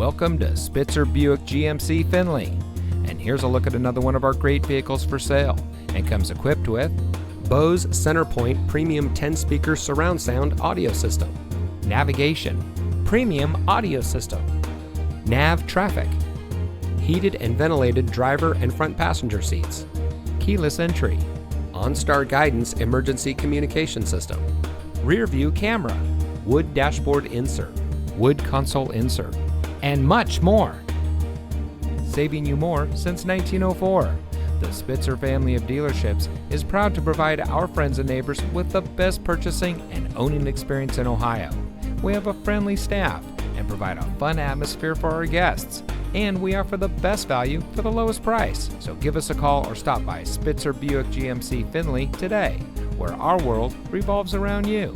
Welcome to Spitzer Buick GMC Findlay. And here's a look at another one of our great vehicles for sale, and comes equipped with Bose Centerpoint Premium 10-speaker surround sound audio system, navigation, premium audio system, nav traffic, heated and ventilated driver and front passenger seats, keyless entry, OnStar guidance emergency communication system, rear view camera, wood dashboard insert, wood console insert, and much more. Saving you more since 1904. The Spitzer family of dealerships is proud to provide our friends and neighbors with the best purchasing and owning experience in Ohio. We have a friendly staff and provide a fun atmosphere for our guests. And we offer the best value for the lowest price. So give us a call or stop by Spitzer Buick GMC Findlay today, where our world revolves around you.